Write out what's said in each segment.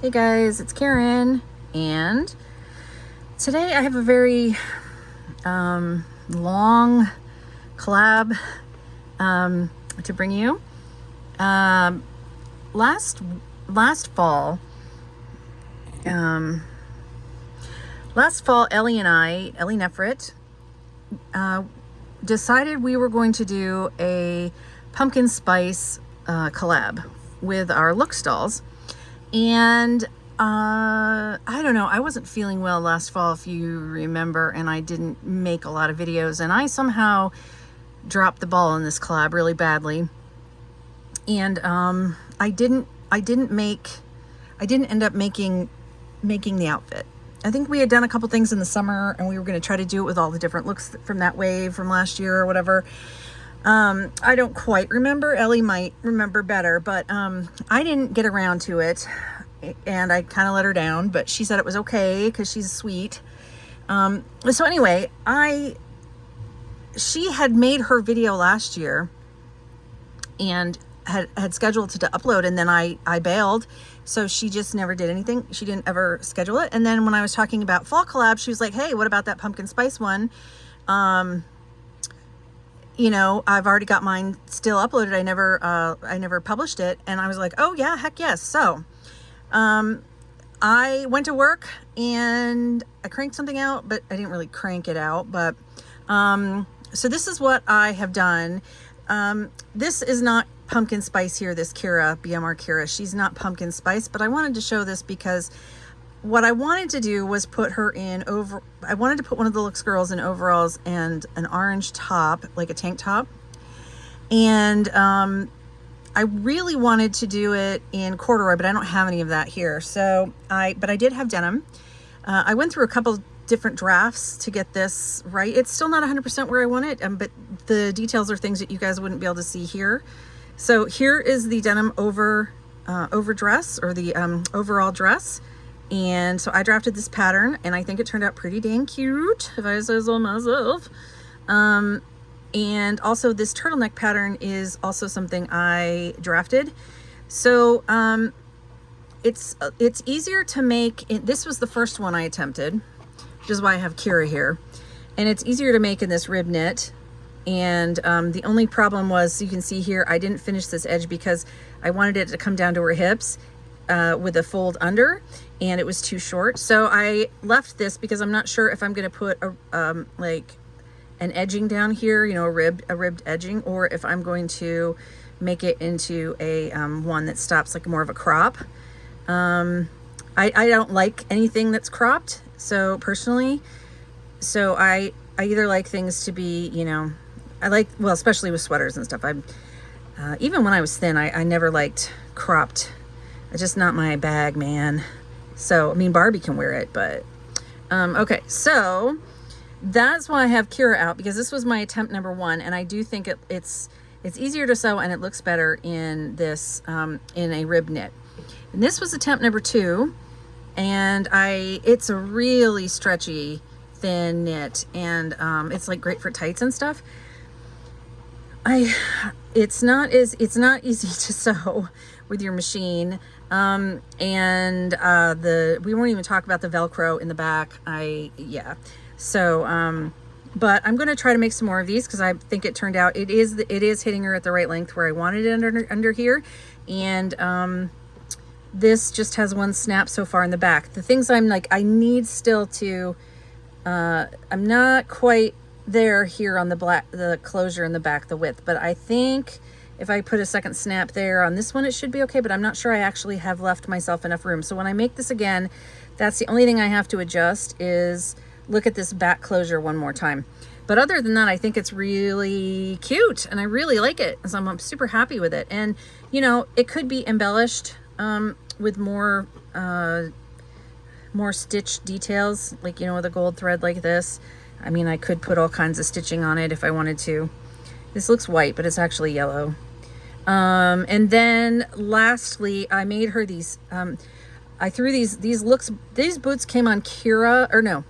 Hey guys, it's Karen, and today I have a very long collab to bring you. Last fall, Ellie Nefrit, decided we were going to do a pumpkin spice collab with our look stalls. And I don't know, I wasn't feeling well last fall, if you remember, and I didn't make a lot of videos, and I somehow dropped the ball in this collab really badly. And I didn't end up making the outfit. I think we had done a couple things in the summer, and we were going to try to do it with all the different looks from that wave from last year or whatever. I don't quite remember. Ellie might remember better, but I didn't get around to it, and I kind of let her down, but she said it was okay because she's sweet. So anyway, she had made her video last year and had scheduled to upload, and then I bailed, so she just never did anything. She didn't ever schedule it. And then when I was talking about fall collab, she was like, hey, what about that pumpkin spice one? You know, I've already got mine still uploaded. I never published it. And I was like, oh yeah, heck yes. So, I went to work and I cranked something out, but I didn't really crank it out. But, so this is what I have done. This is not pumpkin spice here, this Kira, BMR Kira. She's not pumpkin spice, but I wanted to show this because what I wanted to do was put her in I wanted to put one of the Looks girls in overalls and an orange top, like a tank top. And I really wanted to do it in corduroy, but I don't have any of that here. So but I did have denim. I went through a couple different drafts to get this right. It's still not 100% where I want it, but the details are things that you guys wouldn't be able to see here. So here is the denim over dress, or the overall dress. And so I drafted this pattern, and I think it turned out pretty dang cute, if I say so myself. And also this turtleneck pattern is also something I drafted. So it's easier to make. This was the first one I attempted, which is why I have Kira here. And it's easier to make in this rib knit. And the only problem was, you can see here, I didn't finish this edge because I wanted it to come down to her hips with a fold under, and it was too short. So I left this because I'm not sure if I'm going to put a like an edging down here, you know, a ribbed edging, or if I'm going to make it into a one that stops, like more of a crop. I don't like anything that's cropped, so personally. So I either like things to be, you know, I like, well, especially with sweaters and stuff. Even when I was thin, I never liked cropped. It's just not my bag, man. So, I mean, Barbie can wear it, but okay. So that's why I have Kira out, because this was my attempt number one, and I do think it's easier to sew and it looks better in this in a rib knit. And this was attempt number two, and it's a really stretchy thin knit, and it's like great for tights and stuff. It's not easy to sew with your machine. And we won't even talk about the Velcro in the back. So but I'm going to try to make some more of these, because I think it turned out it is hitting her at the right length where I wanted it under here. And this just has one snap so far in the back. The things I'm like, I need still to I'm not quite there here on the closure in the back, the width, but I think if I put a second snap there on this one, it should be okay, but I'm not sure I actually have left myself enough room. So when I make this again, that's the only thing I have to adjust, is look at this back closure one more time. But other than that, I think it's really cute, and I really like it. So I'm super happy with it. And, you know, it could be embellished with more stitch details, like, you know, with a gold thread like this. I mean, I could put all kinds of stitching on it if I wanted to. This looks white, but it's actually yellow. And then lastly, I made her these, I threw these boots came on Kira, or no,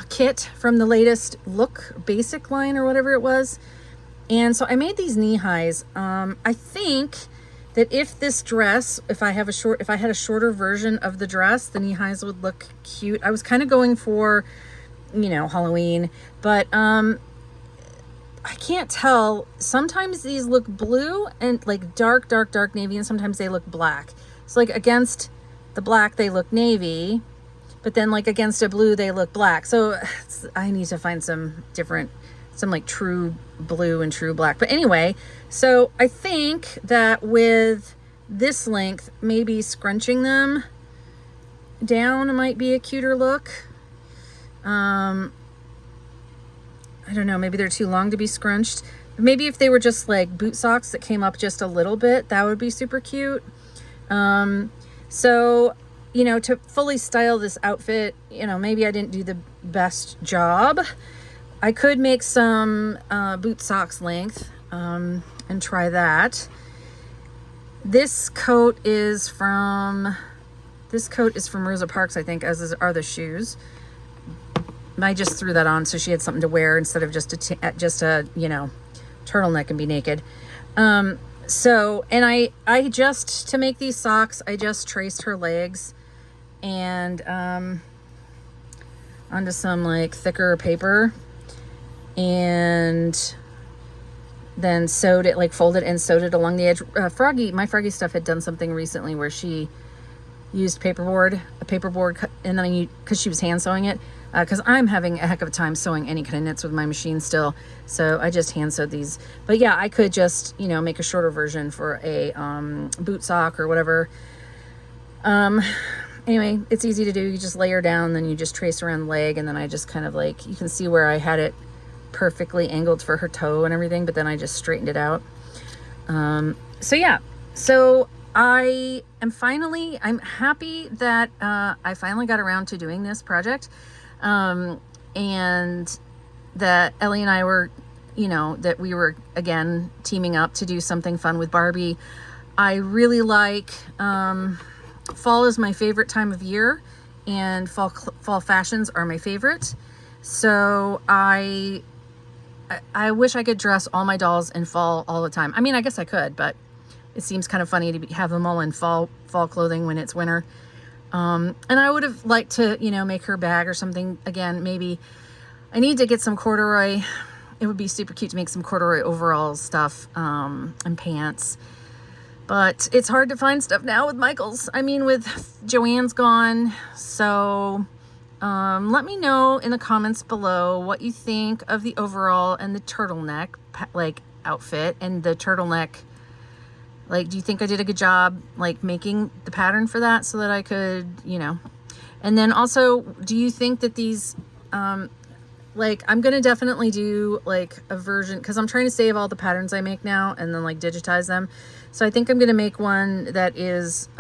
Kit from the latest Look Basic line or whatever it was. And so I made these knee highs. I think that if this dress, if I had a shorter version of the dress, the knee highs would look cute. I was kind of going for, you know, Halloween, but I can't tell. Sometimes these look blue and like dark navy, and sometimes they look black. So like against the black, they look navy, but then like against a blue, they look black. So I need to find some like true blue and true black. But anyway, so I think that with this length, maybe scrunching them down might be a cuter look. I don't know, maybe they're too long to be scrunched. Maybe if they were just like boot socks that came up just a little bit, that would be super cute. So, you know, to fully style this outfit, you know, maybe I didn't do the best job. I could make some boot socks length and try that. This coat is from Rosa Parks, I think, are the shoes. I just threw that on so she had something to wear instead of just a you know, turtleneck and be naked. So, and I just, to make these socks, I just traced her legs and onto some like thicker paper, and then sewed it, like folded and sewed it along the edge. My Froggy stuff had done something recently where she used a paperboard, and then because she was hand sewing it, because I'm having a heck of a time sewing any kind of knits with my machine still, so I just hand sewed these. But yeah, I could just, you know, make a shorter version for a boot sock or whatever. Anyway, it's easy to do. You just layer down, then you just trace around the leg, and then I just kind of like, you can see where I had it perfectly angled for her toe and everything, but then I just straightened it out. So yeah, so I'm happy that I finally got around to doing this project, and that Ellie and I were, you know, that we were again teaming up to do something fun with Barbie. I really like, fall is my favorite time of year, and fall fashions are my favorite. So I wish I could dress all my dolls in fall all the time. I mean, I guess I could, but it seems kind of funny to have them all in fall clothing when it's winter. And I would have liked to, you know, make her bag or something. Again, maybe I need to get some corduroy. It would be super cute to make some corduroy overall stuff, and pants. But it's hard to find stuff now with Michael's. I mean, with Joanne's gone. So let me know in the comments below what you think of the overall and the turtleneck like outfit, and the turtleneck. Like, do you think I did a good job, like, making the pattern for that so that I could, you know? And then also, do you think that these, like, I'm going to definitely do, like, a version, because I'm trying to save all the patterns I make now and then, like, digitize them. So I think I'm going to make one that is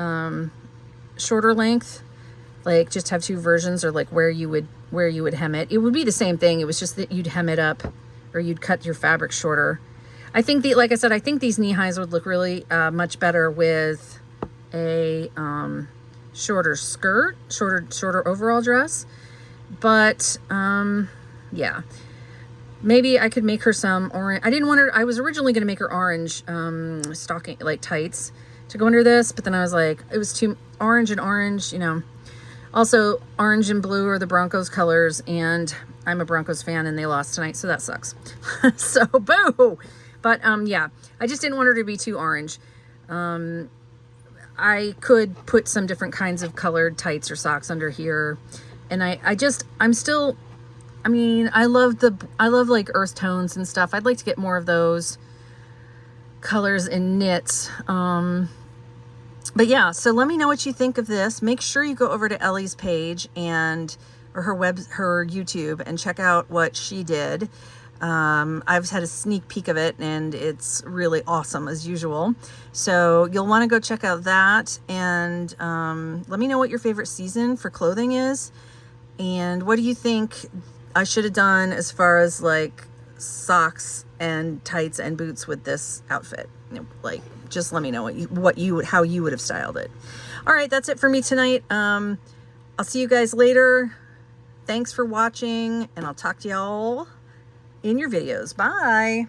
shorter length, like, just have two versions, or, like, where you would hem it. It would be the same thing. It was just that you'd hem it up, or you'd cut your fabric shorter. I think like I said, I think these knee highs would look really much better with a shorter skirt, shorter overall dress. But yeah, maybe I could make her some orange. I didn't want her. I was originally going to make her orange stocking, like tights, to go under this, but then I was like, it was too orange and orange, you know. Also, orange and blue are the Broncos colors, and I'm a Broncos fan, and they lost tonight, so that sucks. So boo. But yeah, I just didn't want her to be too orange. I could put some different kinds of colored tights or socks under here. And I'm still, I mean, I love like earth tones and stuff. I'd like to get more of those colors in knits. But yeah, so let me know what you think of this. Make sure you go over to Ellie's page or her YouTube, and check out what she did. I've had a sneak peek of it, and it's really awesome as usual. So you'll want to go check out that, and let me know what your favorite season for clothing is, and what do you think I should have done as far as like socks and tights and boots with this outfit. Like, just let me know how you would have styled it. All right, that's it for me tonight. I'll see you guys later. Thanks for watching, and I'll talk to y'all in your videos. Bye.